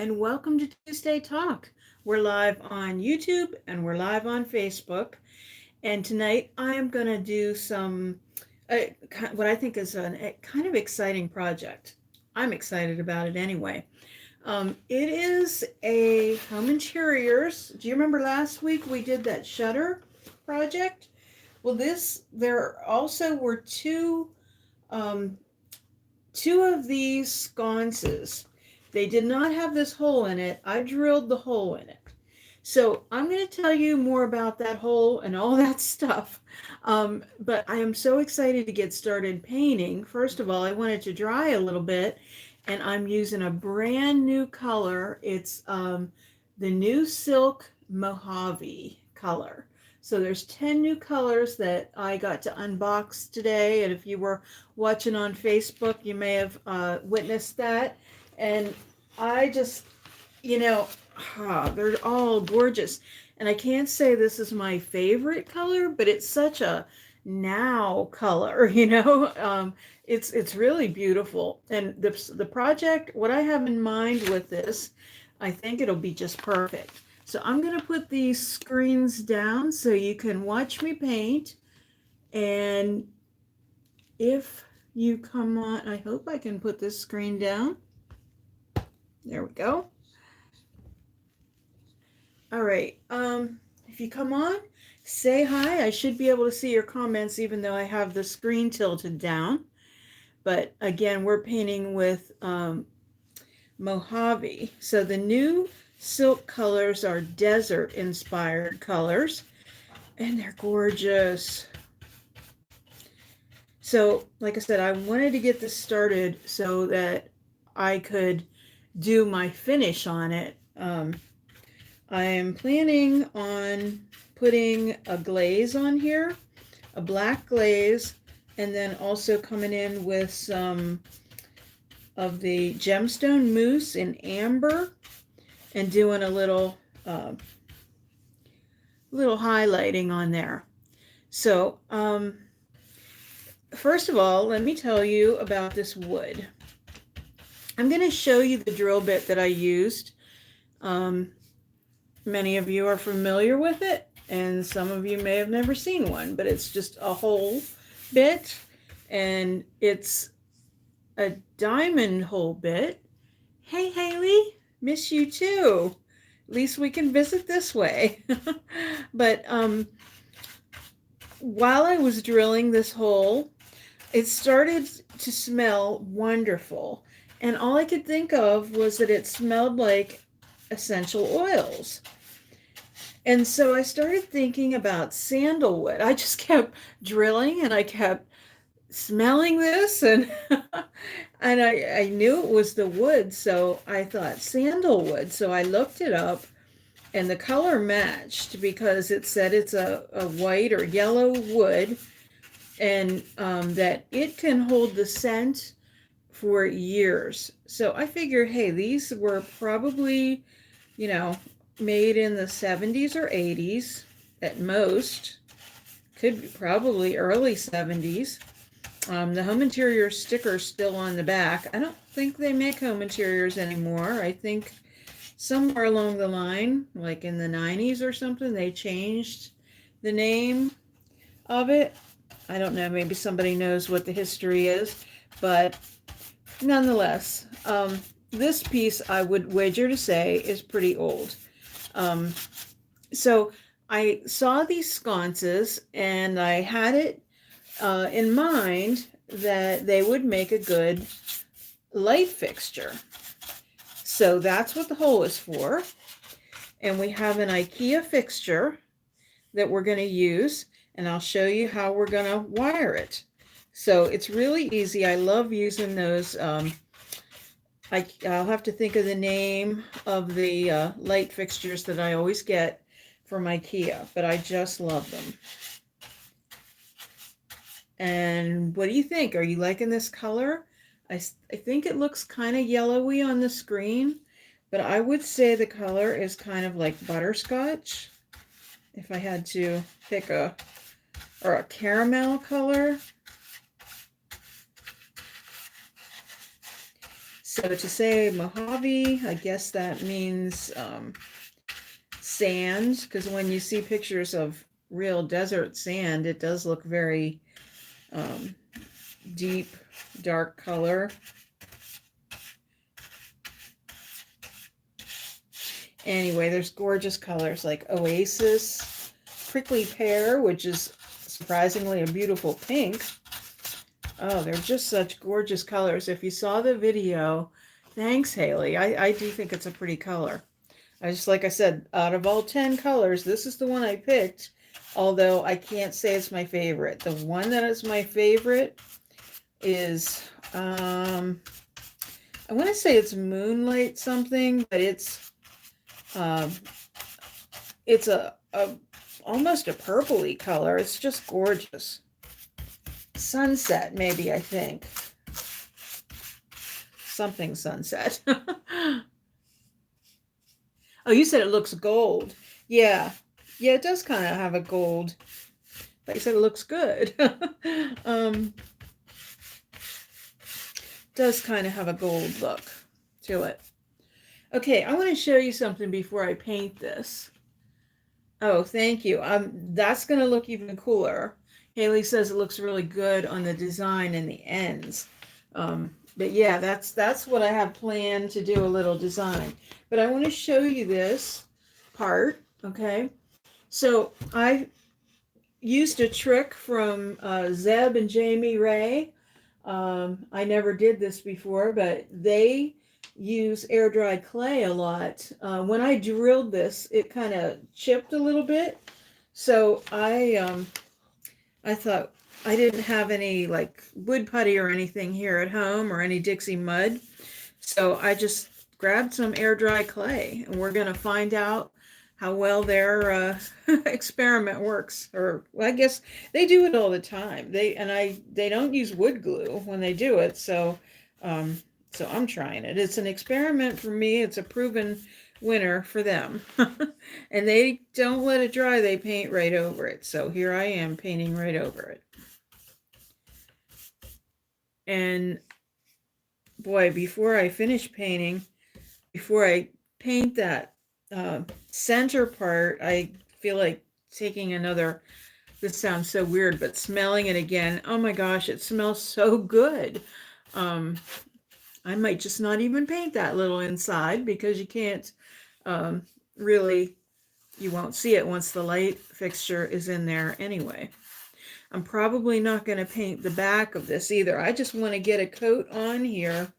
and welcome to Tuesday Talk. We're live on YouTube and we're live on Facebook. And tonight I am going to do what I think is a kind of exciting project. I'm excited about it anyway. It is a home interiors. Do you remember last week we did that shutter project? Well, there also were um, two of these sconces. They did not have this hole in it. I drilled the hole in it. So I'm going to tell you more about that hole and all that stuff. But I am so excited to get started painting. First of all, I want it to dry a little bit, and I'm using a brand new color. It's the new Silk Mojave color. So there's 10 new colors that I got to unbox today. And if you were watching on Facebook, you may have witnessed that. And I just, they're all gorgeous. And I can't say this is my favorite color, but it's such a now color, it's really beautiful. And the project, what I have in mind with this, I think it'll be just perfect. So I'm going to put these screens down so you can watch me paint. And if you come on, I hope I can put this screen down. There we go. All right. If you come on, say hi. I should be able to see your comments even though I have the screen tilted down. But again, we're painting with Mojave. So the new Silk colors are desert inspired colors, and they're gorgeous. So like I said, I wanted to get this started so that I could do my finish on it. I am planning on putting a glaze on here, a black glaze, and then also coming in with some of the gemstone mousse in amber and doing a little highlighting on there. So first of all, let me tell you about this wood. I'm going to show you the drill bit that I used. Many of you are familiar with it, and some of you may have never seen one, but it's just a hole bit, and it's a diamond hole bit. Hey, Haley, miss you too. At least we can visit this way. But while I was drilling this hole, it started to smell wonderful. And all I could think of was that it smelled like essential oils. And so I started thinking about sandalwood. I just kept drilling and I kept smelling this, and and I knew it was the wood, so I thought sandalwood. So I looked it up, and the color matched because it said it's a white or yellow wood, and that it can hold the scent for years. So I figured, hey, these were probably, made in the 70s or 80s at most. Could be probably early 70s. The home interior sticker's still on the back. I don't think they make home interiors anymore. I think somewhere along the line, like in the 90s or something, they changed the name of it. I don't know, maybe somebody knows what the history is, but nonetheless, this piece I would wager to say is pretty old. So I saw these sconces and I had it in mind that they would make a good light fixture. So that's what the hole is for. And we have an IKEA fixture that we're going to use, and I'll show you how we're going to wire it. So it's really easy. I love using those. I'll have to think of the name of the light fixtures that I always get from IKEA, but I just love them. And what do you think? Are you liking this color? I think it looks kind of yellowy on the screen, but I would say the color is kind of like butterscotch. If I had to pick a caramel color. So to say Mojave, I guess that means sand, because when you see pictures of real desert sand, it does look very um, deep, dark color. Anyway, there's gorgeous colors like Oasis, Prickly Pear, which is surprisingly a beautiful pink. Oh, they're just such gorgeous colors. If you saw the video, thanks, Haley. I do think it's a pretty color. I just, like I said, out of all 10 colors, this is the one I picked, although I can't say it's my favorite. The one that is my favorite is, I want to say it's Moonlight something, but it's a almost a purpley color. It's just gorgeous. Sunset, maybe, I think. Something sunset. Oh, you said it looks gold. Yeah. Yeah, it does kind of have a gold. But you said it looks good. Does kind of have a gold look to it. Okay, I want to show you something before I paint this. Oh, thank you. That's going to look even cooler. Haley says it looks really good on the design and the ends. But yeah, that's what I have planned to do, a little design. But I want to show you this part, okay? So I used a trick from Zeb and Jamie Ray. I never did this before, but they use air dry clay a lot. When I drilled this, it kind of chipped a little bit. So I thought I didn't have any like wood putty or anything here at home or any Dixie mud. So I just grabbed some air dry clay, and we're going to find out how well their experiment works. Or well, I guess they do it all the time. They don't use wood glue when they do it. So so I'm trying it. It's an experiment for me. It's a proven winner for them. And they don't let it dry. They paint right over it. So here I am painting right over it. And boy, before I finish painting, before I paint that center part, I feel like taking another, this sounds so weird, but smelling it again. Oh my gosh, it smells so good. I might just not even paint that little inside because you can't really, you won't see it once the light fixture is in there anyway. I'm probably not going to paint the back of this either. I just want to get a coat on here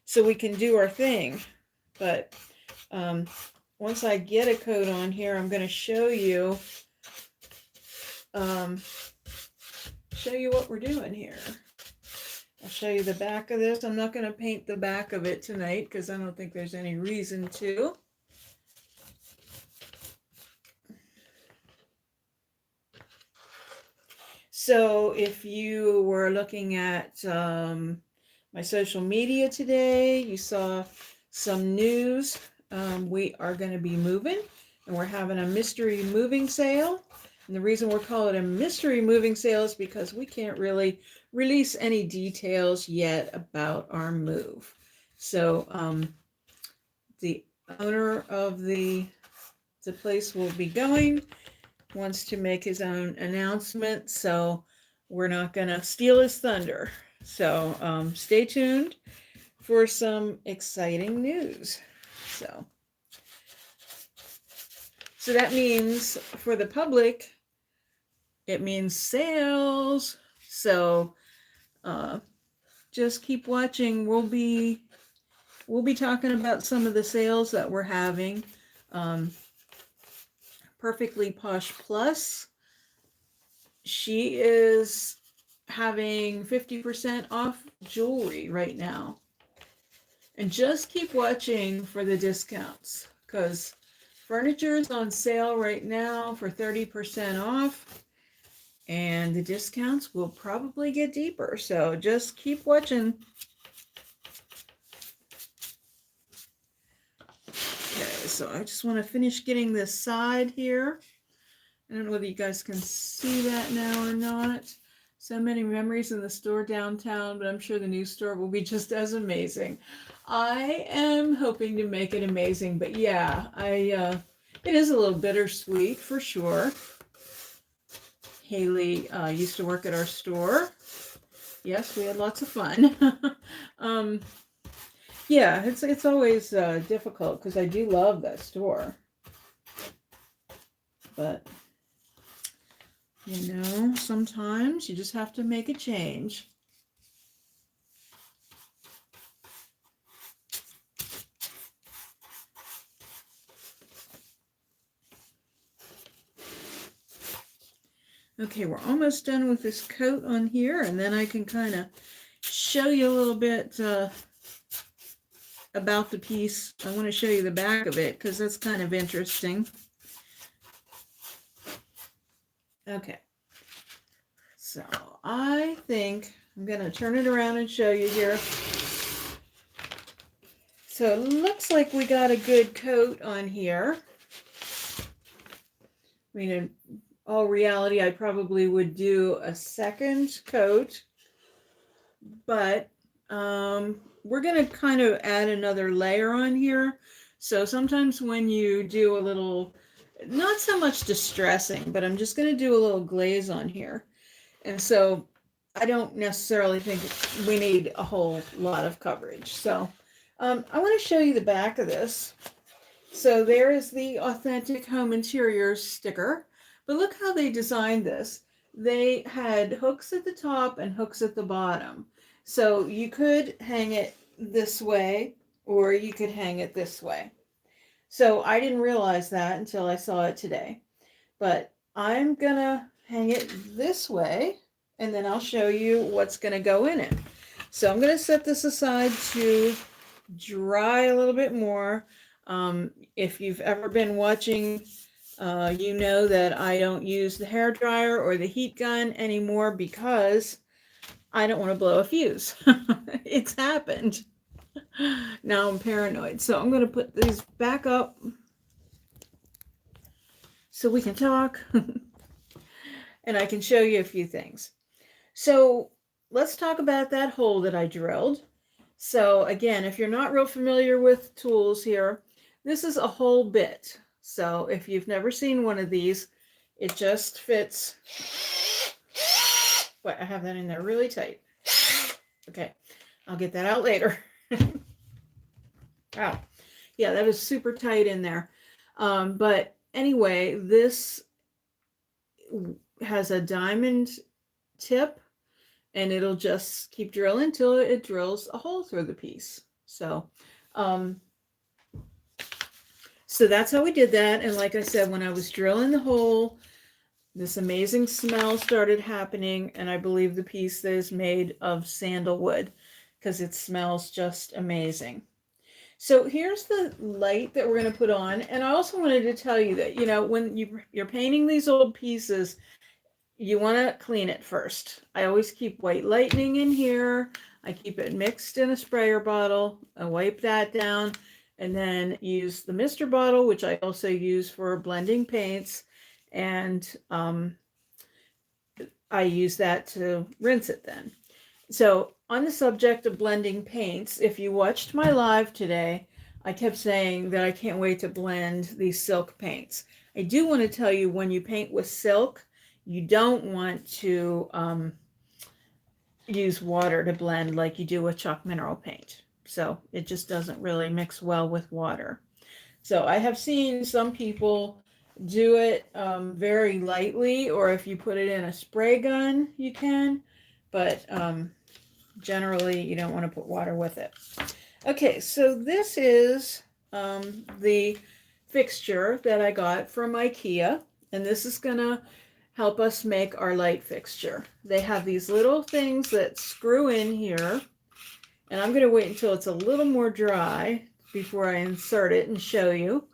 so we can do our thing. But once I get a coat on here, I'm going to show you what we're doing here. I'll show you the back of this. I'm not going to paint the back of it tonight because I don't think there's any reason to. So if you were looking at my social media today, you saw some news. We are going to be moving, and we're having a mystery moving sale. And the reason we're calling it a mystery moving sale is because we can't really release any details yet about our move. So the owner of the place we'll be going wants to make his own announcement, so we're not going to steal his thunder. So stay tuned for some exciting news. So that means for the public, it means sales. So just keep watching. We'll be talking about some of the sales that we're having. Perfectly Posh Plus, she is having 50% off jewelry right now. And just keep watching for the discounts, because furniture is on sale right now for 30% off, and the discounts will probably get deeper. So just keep watching. Okay, so I just want to finish getting this side here. I don't know whether you guys can see that now or not. So many memories in the store downtown, but I'm sure the new store will be just as amazing. I am hoping to make it amazing, but yeah, it is a little bittersweet for sure. Haley used to work at our store. Yes, we had lots of fun. Yeah, it's always difficult because I do love that store, but you know, sometimes you just have to make a change. Okay, we're almost done with this coat on here, and then I can kind of show you a little bit about the piece. I want to show you the back of it because that's kind of interesting. Okay, so I think I'm going to turn it around and show you here. So it looks like we got a good coat on here. I mean, in all reality, I probably would do a second coat, but we're going to kind of add another layer on here. So sometimes when you do a little, not so much distressing, but I'm just going to do a little glaze on here. And so I don't necessarily think we need a whole lot of coverage. So I want to show you the back of this. So there is the Authentic Home Interiors sticker. But look how they designed this. They had hooks at the top and hooks at the bottom. So you could hang it this way or you could hang it this way. So I didn't realize that until I saw it today. But I'm going to hang it this way and then I'll show you what's going to go in it. So I'm going to set this aside to dry a little bit more. If you've ever been watching, you know that I don't use the hair dryer or the heat gun anymore because I don't want to blow a fuse. It's happened. Now I'm paranoid. So I'm going to put these back up so we can talk and I can show you a few things. So let's talk about that hole that I drilled. So again, if you're not real familiar with tools here, this is a whole bit. So if you've never seen one of these, it just fits. Wait, I have that in there really tight. Okay, I'll get that out later. Wow. Yeah, that is super tight in there. But anyway, this has a diamond tip and it'll just keep drilling until it drills a hole through the piece. So that's how we did that. And like I said, when I was drilling the hole, this amazing smell started happening. And I believe the piece is made of sandalwood because it smells just amazing. So here's the light that we're going to put on. And I also wanted to tell you that, you know, when you're painting these old pieces, you want to clean it first. I always keep white lightning in here. I keep it mixed in a sprayer bottle. I wipe that down and then use the mister bottle, which I also use for blending paints. And I use that to rinse it then. So on the subject of blending paints, if you watched my live today, I kept saying that I can't wait to blend these silk paints. I do want to tell you, when you paint with silk, you don't want to use water to blend like you do with chalk mineral paint. So it just doesn't really mix well with water. So I have seen some people do it very lightly, or if you put it in a spray gun, you can. But generally, you don't want to put water with it. Okay, so this is the fixture that I got from IKEA. And this is going to help us make our light fixture. They have these little things that screw in here, and I'm going to wait until it's a little more dry before I insert it and show you.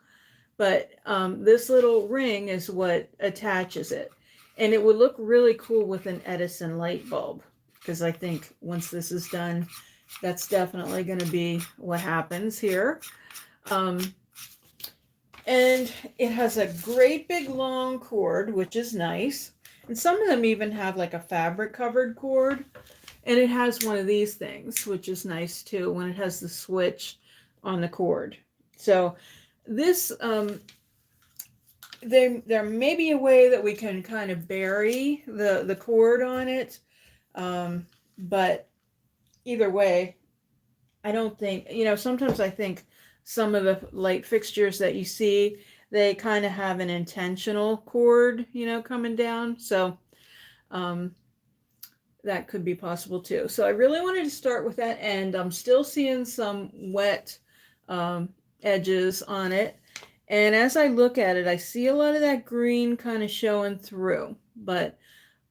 But this little ring is what attaches it, and it would look really cool with an Edison light bulb, because I think once this is done, that's definitely going to be what happens here. And it has a great big long cord, which is nice. And some of them even have like a fabric covered cord. And it has one of these things, which is nice too, when it has the switch on the cord. So this, there may be a way that we can kind of bury the cord on it. But either way, I don't think, sometimes I think some of the light fixtures that you see, they kind of have an intentional cord, coming down. So that could be possible too. So I really wanted to start with that end. I'm still seeing some wet edges on it. And as I look at it, I see a lot of that green kind of showing through. But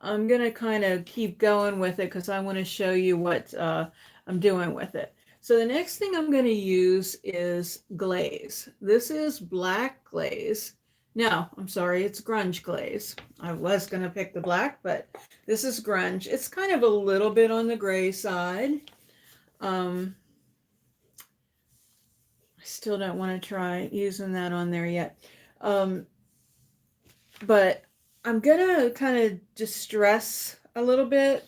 I'm going to kind of keep going with it because I want to show you what I'm doing with it. So the next thing I'm going to use is glaze. This is black glaze. No, I'm sorry, it's grunge glaze. I was going to pick the black, but this is grunge. It's kind of a little bit on the gray side. I still don't want to try using that on there yet. But I'm going to kind of distress a little bit.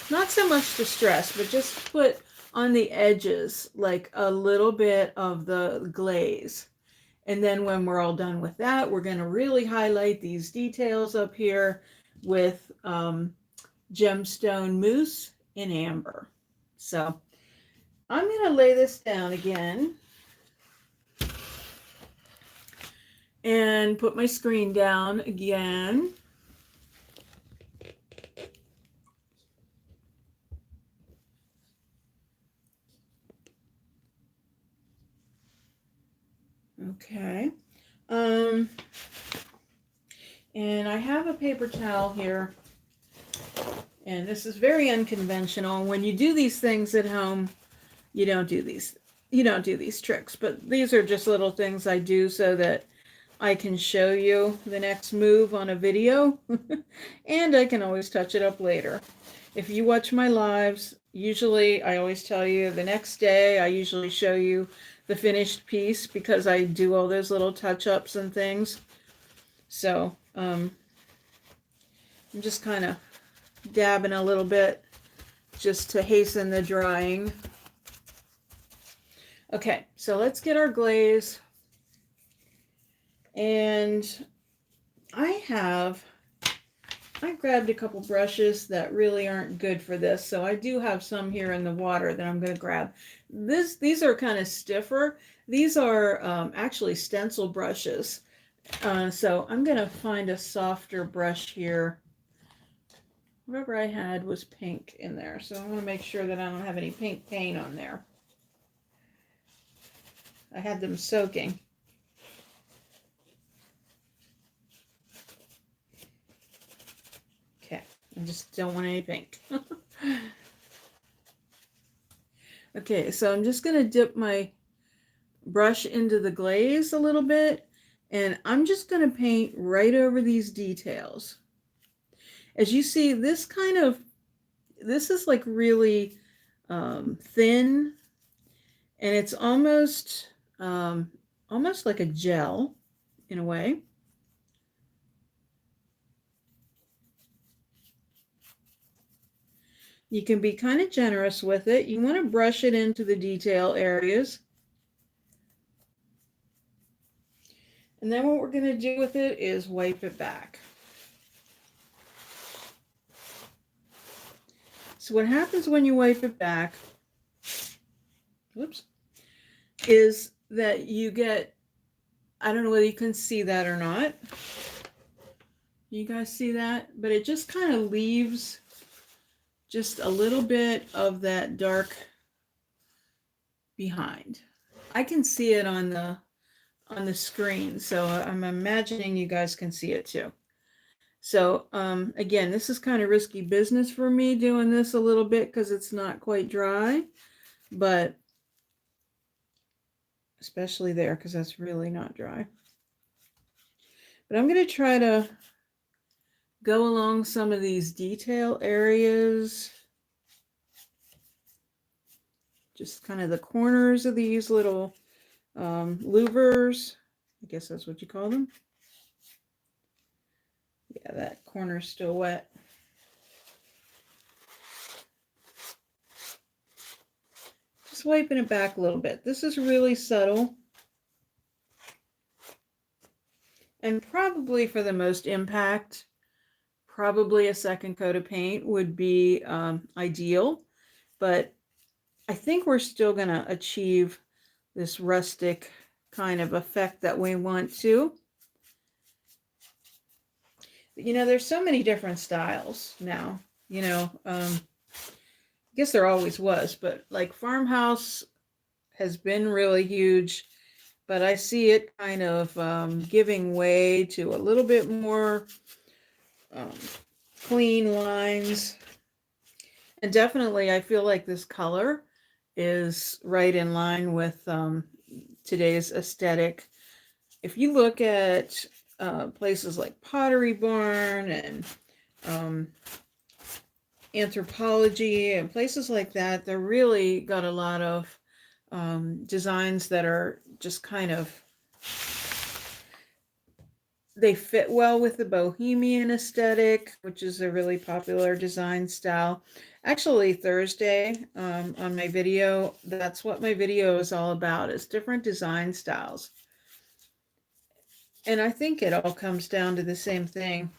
Not so much distress, but just put on the edges like a little bit of the glaze. And then when we're all done with that, we're going to really highlight these details up here with gemstone mousse in amber. So I'm going to lay this down again and put my screen down again. Okay. And I have a paper towel here, and this is very unconventional. When you do these things at home, you don't do these tricks, but these are just little things I do so that I can show you the next move on a video, and I can always touch it up later. If you watch my lives, usually I always tell you the next day, I usually show you the finished piece because I do all those little touch-ups and things. So I'm just kind of dabbing a little bit just to hasten the drying. Okay, so let's get our glaze. And I grabbed a couple brushes that really aren't good for this. So I do have some here in the water that I'm going to grab. These are kind of stiffer. These are actually stencil brushes. So I'm going to find a softer brush here. Whatever I had was pink in there. So I'm going to make sure that I don't have any pink paint on there. I had them soaking. Okay, I just don't want any pink. Okay, so I'm just going to dip my brush into the glaze a little bit, and I'm just going to paint right over these details. As you see, this is like really thin, and it's almost like a gel in a way. You can be kind of generous with it. You want to brush it into the detail areas. And then what we're going to do with it is wipe it back. So what happens when you wipe it back, whoops, is that you get, I don't know whether you can see that or not. You guys see that? But it just kind of leaves just a little bit of that dark behind. I can see it on the screen, so I'm imagining you guys can see it too. So again, this is kind of risky business for me doing this a little bit because it's not quite dry, but especially there because that's really not dry. But I'm going to try to go along some of these detail areas, just kind of the corners of these little louvers. I guess that's what you call them. Yeah, that corner's still wet. swiping it back a little bit. This is really subtle. And probably for the most impact, probably a second coat of paint would be ideal. But I think we're still going to achieve this rustic kind of effect that we want to. You know, there's so many different styles now, you know. I guess there always was, but like farmhouse has been really huge, but I see it kind of giving way to a little bit more clean lines. And definitely I feel like this color is right in line with today's aesthetic. If you look at places like Pottery Barn and Anthropology and places like that, they're really got a lot of designs that are just kind of, they fit well with the bohemian aesthetic, which is a really popular design style. Actually, Thursday on my video, that's what my video is all about, is different design styles. And I think it all comes down to the same thing.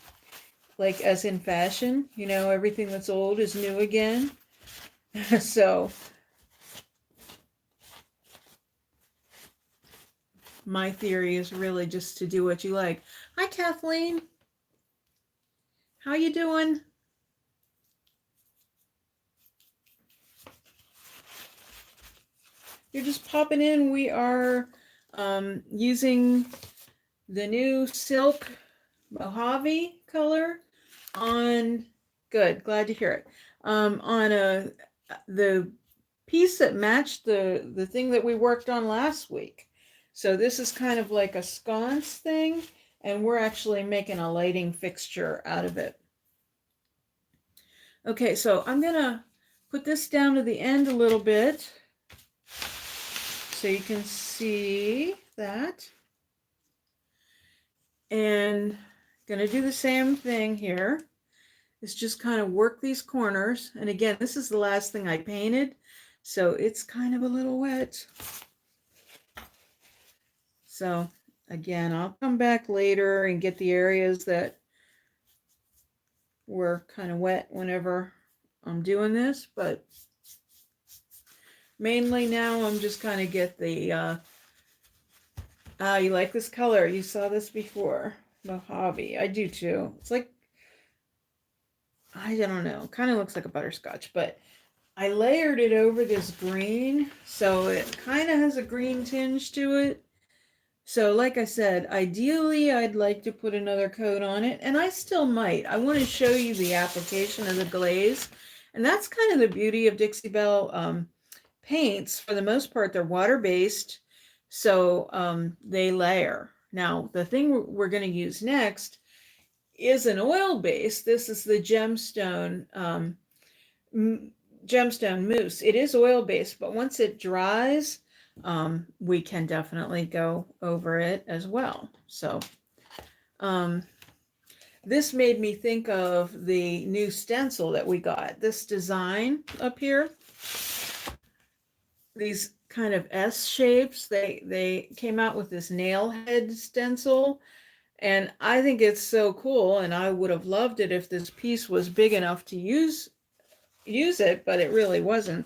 Like as in fashion, you know, everything that's old is new again. So my theory is really just to do what you like. Hi, Kathleen. How you doing? You're just popping in. We are using the new silk Mojave color on, good, glad to hear it, on the piece that matched the thing that we worked on last week. So this is kind of like a sconce thing, and we're actually making a lighting fixture out of it. Okay, so I'm gonna put this down to the end a little bit so you can see that. And gonna do the same thing here. Is just kind of work these corners. And again, this is the last thing I painted, so it's kind of a little wet. So again, I'll come back later and get the areas that were kind of wet whenever I'm doing this, but mainly now I'm just kind of get the, you like this color? You saw this before. Mojave. I do too. It's like, I don't know, kind of looks like a butterscotch, but I layered it over this green, so it kind of has a green tinge to it. So like I said, ideally I'd like to put another coat on it, and I still might. I want to show you the application of the glaze, and that's kind of the beauty of Dixie Belle paints. For the most part, they're water-based, so they layer. Now, the thing we're going to use next is an oil base. This is the gemstone mousse. It is oil based, but once it dries, we can definitely go over it as well. So this made me think of the new stencil that we got. This design up here, these kind of S shapes, they came out with this nail head stencil. And I think it's so cool, and I would have loved it if this piece was big enough to use it, but it really wasn't.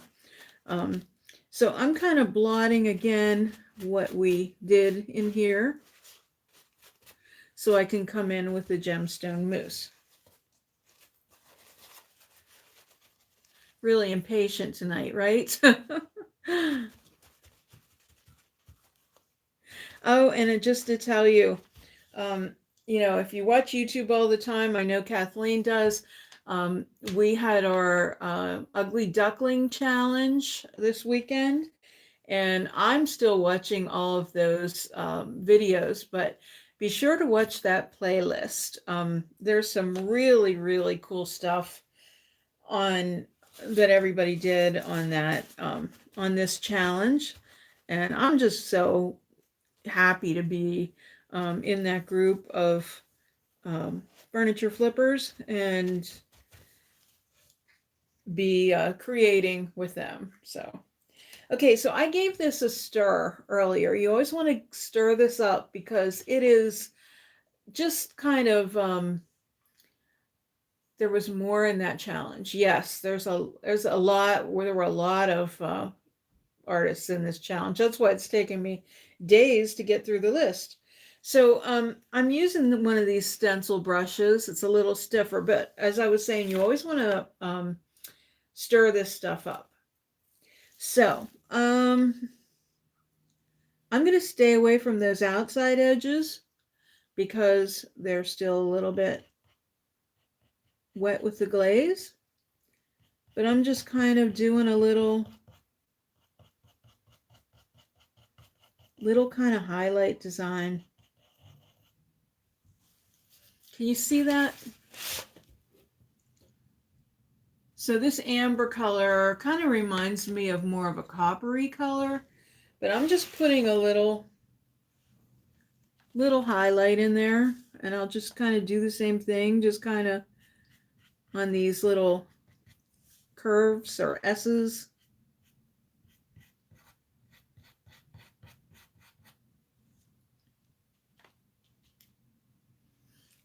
So I'm kind of blotting again what we did in here so I can come in with the gemstone mousse. Really impatient tonight, right? Oh, and just to tell you, you know, if you watch YouTube all the time, I know Kathleen does, we had our Ugly Duckling challenge this weekend, and I'm still watching all of those videos, but be sure to watch that playlist. There's some really, really cool stuff on that everybody did on that on this challenge, and I'm just so happy to be in that group of furniture flippers and be creating with them. So Okay, so I gave this a stir earlier. You always want to stir this up because it is just kind of there was more in that challenge. Yes, there's a lot where there were a lot of artists in this challenge. That's why it's taken me days to get through the list. So I'm using one of these stencil brushes. It's a little stiffer, but as I was saying, you always want to stir this stuff up. So I'm going to stay away from those outside edges because they're still a little bit wet with the glaze. But I'm just kind of doing a little kind of highlight design. Can you see that? So this amber color kind of reminds me of more of a coppery color, but I'm just putting a little highlight in there, and I'll just kind of do the same thing, just kind of on these little curves or S's.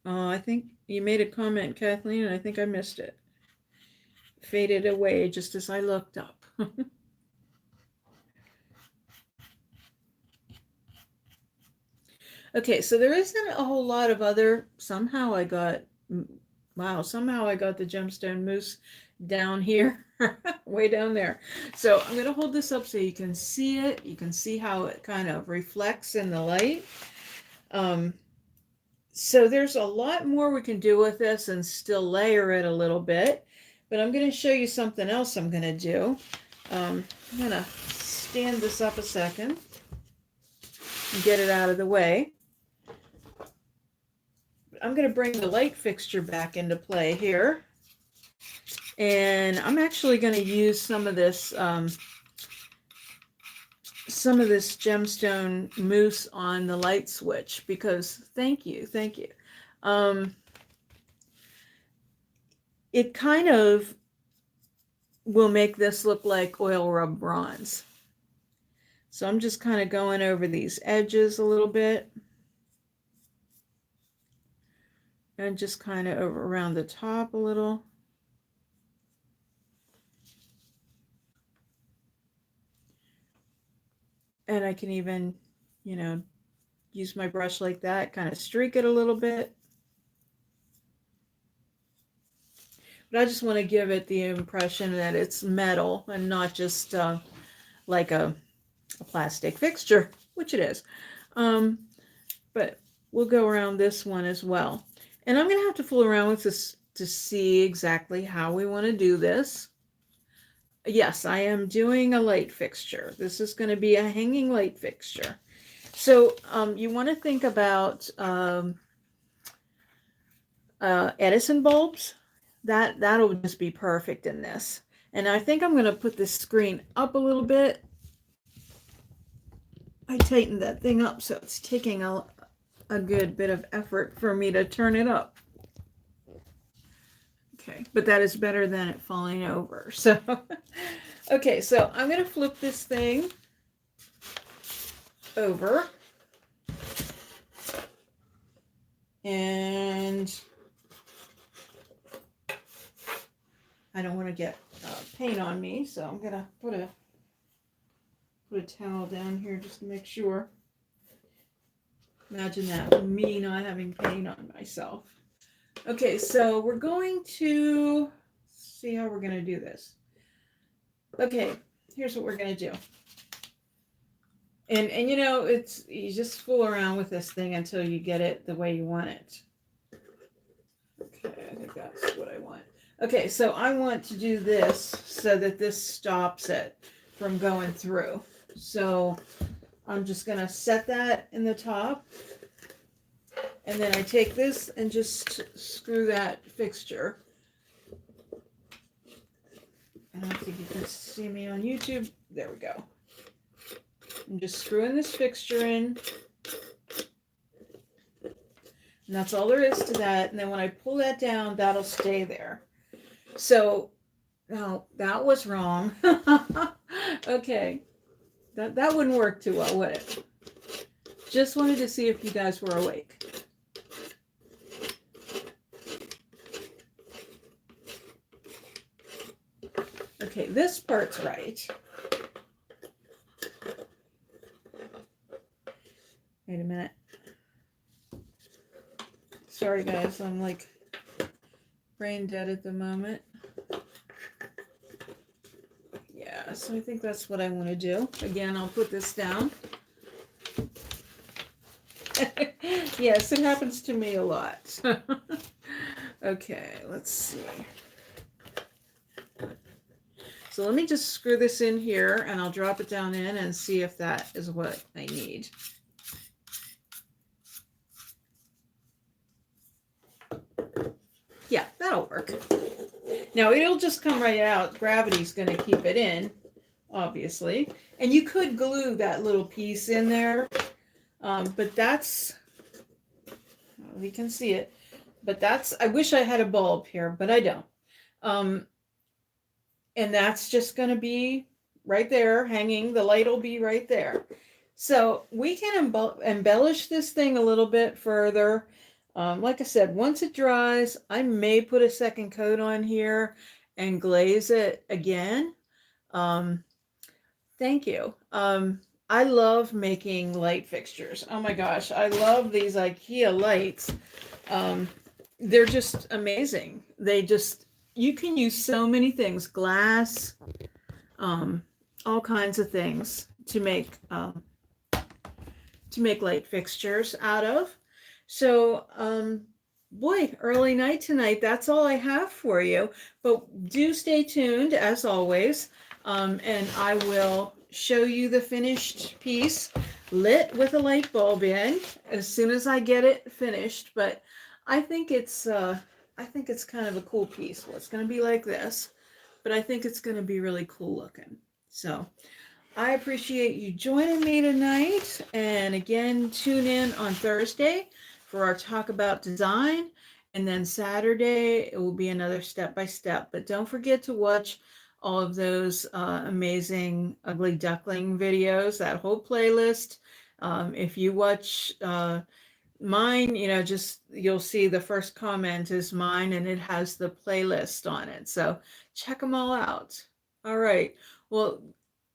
Oh, I think you made a comment, Kathleen, and I think I missed it. Faded away just as I looked up. Okay, so there isn't a whole lot of other, somehow I got the gemstone mousse down here, way down there. So I'm going to hold this up so you can see it. You can see how it kind of reflects in the light. So there's a lot more we can do with this and still layer it a little bit. But I'm going to show you something else I'm going to do. I'm going to stand this up a second and get it out of the way. I'm going to bring the light fixture back into play here. And I'm actually going to use some of this gemstone mousse on the light switch because thank you. It kind of will make this look like oil rub bronze. So I'm just kind of going over these edges a little bit. And just kind of over around the top a little. And I can even, use my brush like that, kind of streak it a little bit. But I just want to give it the impression that it's metal and not just like a plastic fixture, which it is. But we'll go around this one as well. And I'm going to have to fool around with this to see exactly how we want to do this. Yes, I am doing a light fixture. This is going to be a hanging light fixture. So you want to think about Edison bulbs. That'll just be perfect in this. And I think I'm going to put this screen up a little bit. I tightened that thing up, so it's taking a good bit of effort for me to turn it up. Okay, but that is better than it falling over. So, okay, so I'm going to flip this thing over. And I don't want to get paint on me, so I'm going to put a towel down here just to make sure. Imagine that, me not having paint on myself. Okay, so we're going to see how we're going to do this. Okay, here's what we're going to do. And you just fool around with this thing until you get it the way you want it. Okay, I think that's what I want. Okay, so I want to do this so that this stops it from going through. So I'm just going to set that in the top. And then I take this and just screw that fixture. I don't think you can see me on YouTube. There we go. I'm just screwing this fixture in. And that's all there is to that. And then when I pull that down, that'll stay there. So, now that was wrong. Okay. That wouldn't work too well, would it? Just wanted to see if you guys were awake. Okay, this part's right. Wait a minute. Sorry guys, I'm like brain dead at the moment. Yeah, so I think that's what I want to do. Again, I'll put this down. Yes, it happens to me a lot. Okay, let's see. So let me just screw this in here and I'll drop it down in and see if that is what I need. Yeah, that'll work. Now it'll just come right out. Gravity's going to keep it in, obviously. And you could glue that little piece in there, but that's, we can see it, but that's, I wish I had a bulb here, but I don't. And that's just going to be right there hanging. The light will be right there. So we can embellish this thing a little bit further. Like I said, once it dries, I may put a second coat on here and glaze it again. Thank you. I love making light fixtures. Oh my gosh, I love these IKEA lights. They're just amazing. You can use so many things, glass, all kinds of things to make light fixtures out of. So, boy, early night tonight. That's all I have for you. But do stay tuned as always, and I will show you the finished piece lit with a light bulb in as soon as I get it finished. But I think it's kind of a cool piece. Well, it's going to be like this, but I think it's going to be really cool looking. So I appreciate you joining me tonight. And again, tune in on Thursday for our talk about design. And then Saturday, it will be another step-by-step. But don't forget to watch all of those amazing Ugly Duckling videos, that whole playlist. If you watch mine, you'll see the first comment is mine and it has the playlist on it. So check them all out. All right. Well,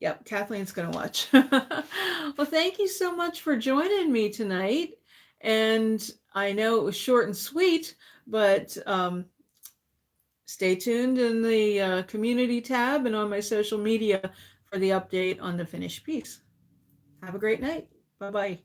yep, Kathleen's going to watch. Well, thank you so much for joining me tonight. And I know it was short and sweet, but stay tuned in the community tab and on my social media for the update on the finished piece. Have a great night. Bye-bye.